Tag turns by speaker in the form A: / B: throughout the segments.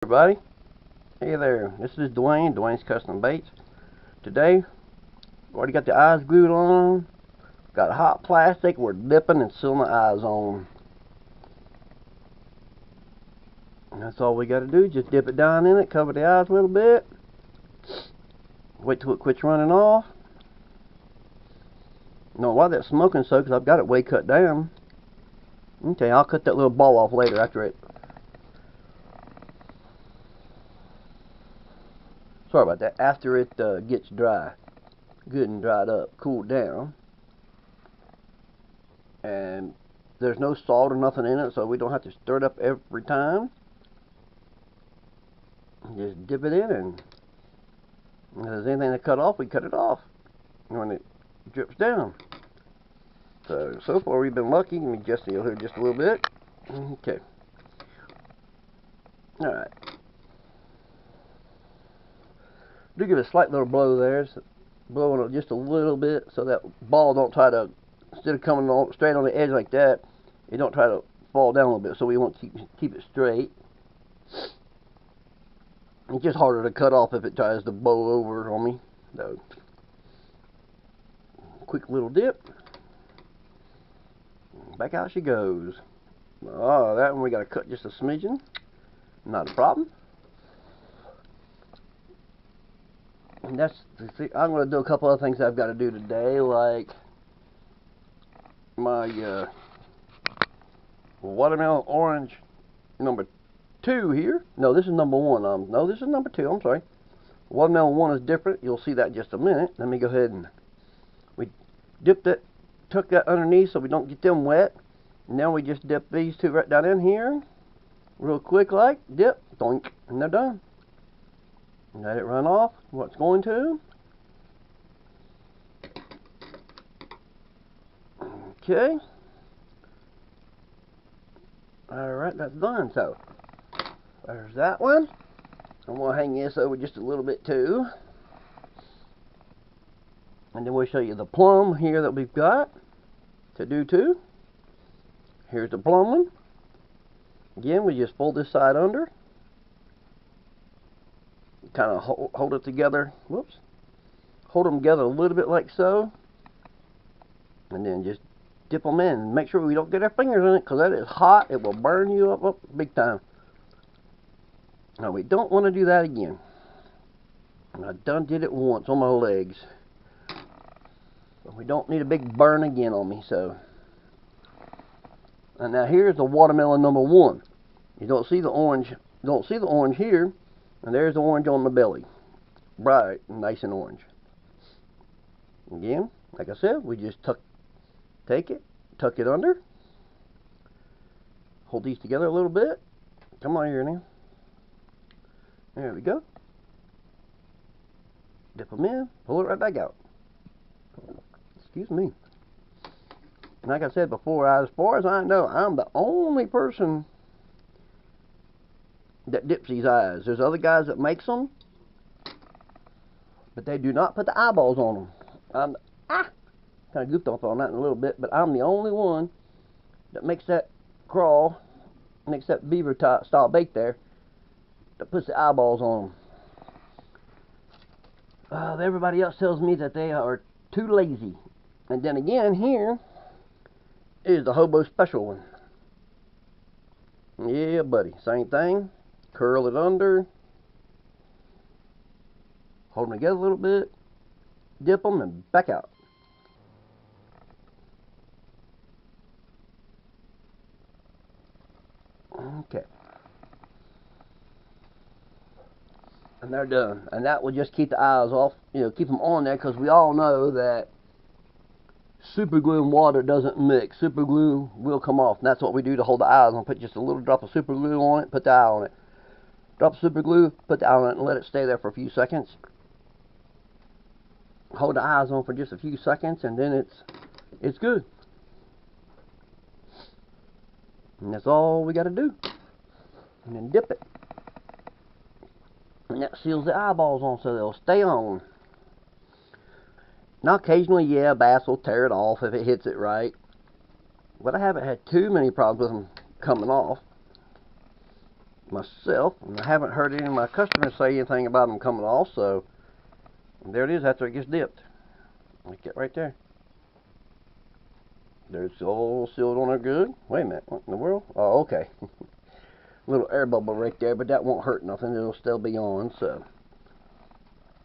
A: Everybody, hey there, this is Dwayne's Custom Baits. Today, already got the eyes glued on, got hot plastic, we're dipping and sealing the eyes on. And that's all we got to do, just dip it down in it, cover the eyes a little bit, wait till it quits running off. Know why that's smoking so, because I've got it way cut down. Okay, I'll cut that little ball off later after it. Sorry about that. After it gets dry, good and dried up, cooled down, and there's no salt or nothing in it, so we don't have to stir it up every time. Just dip it in, and if there's anything to cut off, we cut it off when it drips down. So far we've been lucky. Let me adjust the here just a little bit. Okay. All right. Do give it a slight little blow there, so blowing it just a little bit so that ball don't try to, instead of coming on straight on the edge like that, it don't try to fall down a little bit. So we want to keep it straight. It's just harder to cut off if it tries to bow over on me. So, quick little dip. Back out she goes. Oh, that one we got to cut just a smidgen. Not a problem. And that's I'm going to do a couple other things I've got to do today, like my watermelon orange number 2 here. No, this is number 1. No, this is number 2. I'm sorry. Watermelon 1 is different. You'll see that in just a minute. Let me go ahead and we dipped it, tuck that underneath so we don't get them wet. Now we just dip these two right down in here, real quick, like dip, doink, and they're done. Let it run off. What's going to? Okay. Alright, that's done. So, there's that one. I'm going to hang this over just a little bit too. And then we'll show you the plum here that we've got to do too. Here's the plum one. Again, we just fold this side under. Kind of hold it together. Whoops. Hold them together a little bit like so. And then just dip them in. Make sure we don't get our fingers in it, because that is hot. It will burn you up big time. Now we don't want to do that again. I done did it once on my legs. But we don't need a big burn again on me. So. And now here's the watermelon number 1. You don't see the orange. You don't see the orange here. And there's the orange on the belly. Bright and nice and orange. Again, like I said, we just take it, tuck it under. Hold these together a little bit. Come on here now. There we go. Dip them in, pull it right back out. Excuse me. And like I said before, as far as I know, I'm the only person that dips these eyes. There's other guys that makes them, but they do not put the eyeballs on them. Kind of goofed off on that in a little bit, but I'm the only one that makes that crawl, makes that beaver style bait there, that puts the eyeballs on them. Everybody else tells me that they are too lazy. And then again, here is the Hobo Special one. Yeah, buddy, same thing. Curl it under, hold them together a little bit, dip them, and back out. Okay. And they're done. And that will just keep the eyes off, keep them on there, because we all know that super glue and water doesn't mix. Super glue will come off, and that's what we do to hold the eyes on. Put just a little drop of super glue on it, put the eye on it. Drop super glue, put the eye on it, and let it stay there for a few seconds. Hold the eyes on for just a few seconds, and then it's good. And that's all we got to do. And then dip it. And that seals the eyeballs on, so they'll stay on. Now occasionally, yeah, bass will tear it off if it hits it right. But I haven't had too many problems with them coming off. myself, and I haven't heard any of my customers say anything about them coming off, so there it is after it gets dipped. Like it right there. There's all sealed on there good. Wait a minute, what in the world? Oh, okay. Little air bubble right there, but that won't hurt nothing. It'll still be on, so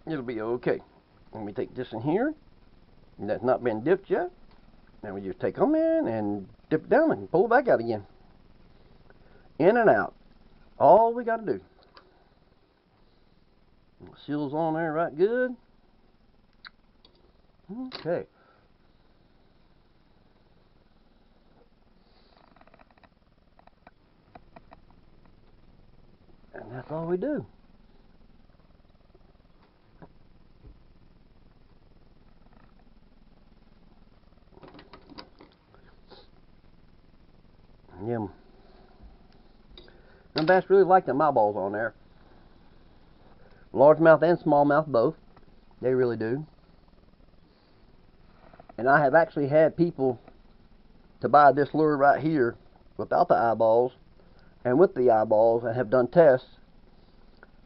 A: it'll be okay. Let me take this in here. That's not been dipped yet. Now we just take them in and dip it down and pull it back out again. In and out. All we got to do. Seals on there right good. Okay. And that's all we do. Yeah. And bass really like them eyeballs on there. Largemouth and smallmouth both. They really do. And I have actually had people to buy this lure right here without the eyeballs and with the eyeballs and have done tests.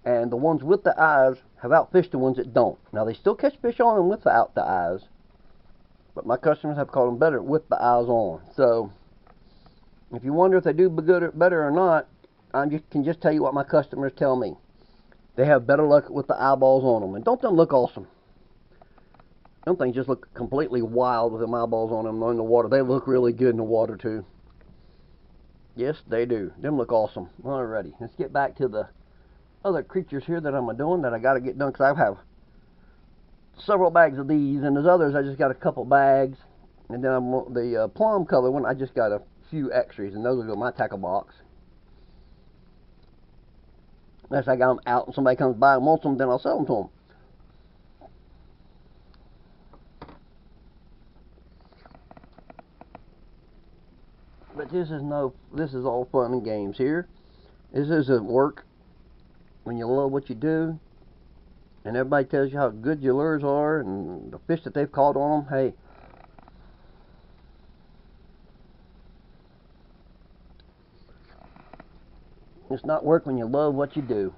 A: And the ones with the eyes have outfished the ones that don't. Now they still catch fish on them without the eyes, but my customers have caught them better with the eyes on. So if you wonder if they do better or not, I can just tell you what my customers tell me. They have better luck with the eyeballs on them. And don't them look awesome? Them things just look completely wild with them eyeballs on them in the water. They look really good in the water too. Yes, they do. Them look awesome. Alrighty, let's get back to the other creatures here that I'm doing that I got to get done, because I have several bags of these, and there's others I just got a couple bags, and then the plum color one I just got a few extras, and those will go in my tackle box. Unless I got them out and somebody comes by and wants them, then I'll sell them to them. But this is all fun and games here. This isn't work. When you love what you do, and everybody tells you how good your lures are and the fish that they've caught on them, hey, it's not work when you love what you do.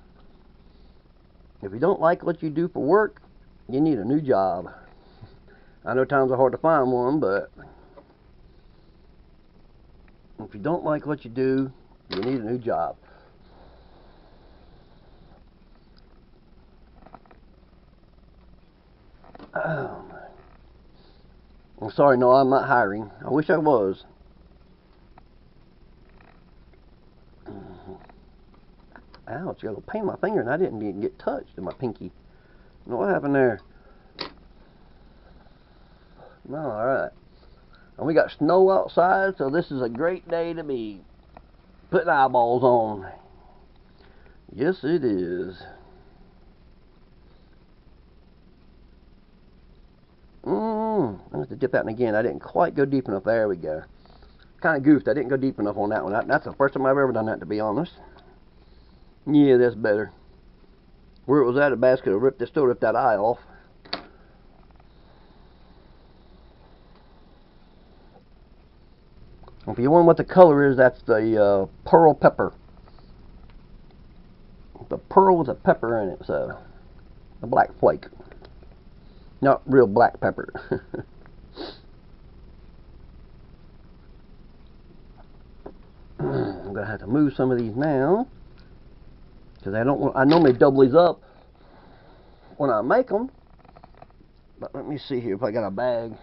A: If you don't like what you do for work, you need a new job. I know times are hard to find one, but if you don't like what you do, you need a new job. I'm sorry, no, I'm not hiring. I wish I was. Ouch, I got a pain in my finger and I didn't even get touched in my pinky. What happened there? No, alright. And we got snow outside, so this is a great day to be putting eyeballs on. Yes, it is. I have to dip that in again. I didn't quite go deep enough. There we go. Kind of goofed. I didn't go deep enough on that one. That's the first time I've ever done that, to be honest. Yeah, that's better. Where it was at, a bass could have still ripped that eye off. If you wonder what the color is, that's the pearl pepper. The pearl with a pepper in it, so the black flake. Not real black pepper. I'm gonna have to move some of these now, because I normally double these up when I make them. But let me see here if I got a bag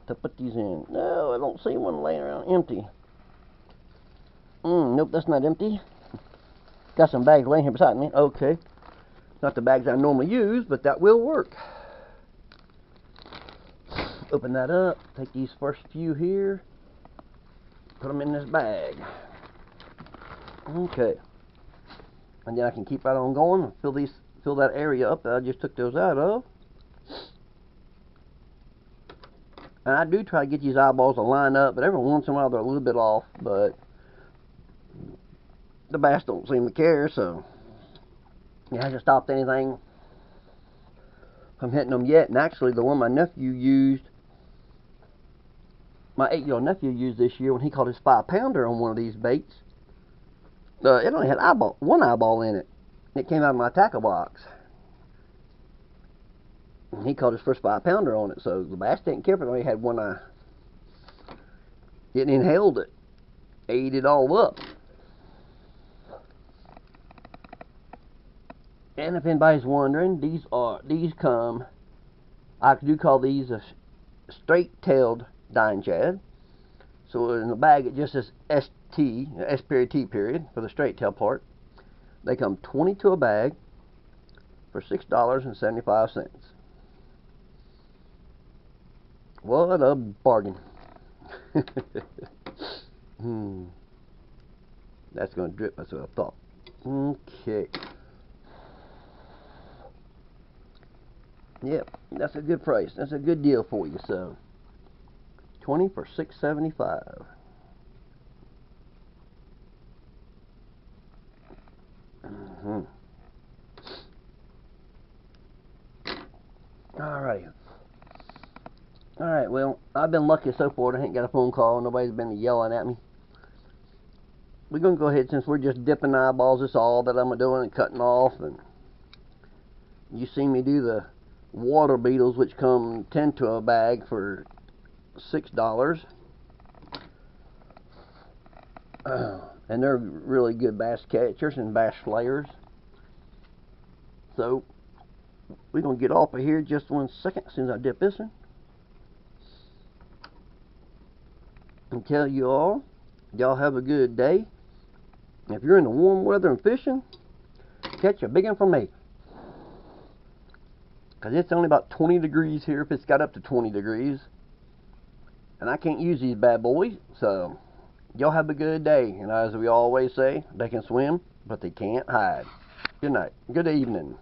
A: to put these in. No, I don't see one laying around empty. Nope, that's not empty. Got some bags laying here beside me. Okay, not the bags I normally use, but that will work. Open that up, take these first few here, put them in this bag. Okay, and then I can keep right on going and fill that area up that I just took those out of. And I do try to get these eyeballs to line up, but every once in a while they're a little bit off, but the bass don't seem to care, so it hasn't stopped anything from hitting them yet. And actually the one my 8-year-old nephew used this year when he caught his 5-pounder on one of these baits, It only had one eyeball in it. It came out of my tackle box. And he caught his first 5-pounder on it, so the bass didn't care if it only had one eye. It inhaled it, ate it all up. And if anybody's wondering, these come, I do call these a straight-tailed dine shad. So in the bag it just says ST, S period T period, for the straight tail part. They come 22 a bag for $6.75. What a bargain. That's going to drip, that's what I thought. Okay. Yep, that's a good price. That's a good deal for you. So 20 for $6.75. Alright. Alright, well, I've been lucky so far. I ain't got a phone call. Nobody's been yelling at me. We're going to go ahead, since we're just dipping eyeballs. That's all that I'm doing and cutting off. And you see me do the water beetles, which come 10 to a bag for $6. And they're really good bass catchers and bass flayers. So we're going to get off of here just 1 second as soon as I dip this in. And tell you all, y'all have a good day. If you're in the warm weather and fishing, catch a big one from me. Because it's only about 20 degrees here, if it's got up to 20 degrees. And I can't use these bad boys, so y'all have a good day. And as we always say, they can swim, but they can't hide. Good night. Good evening.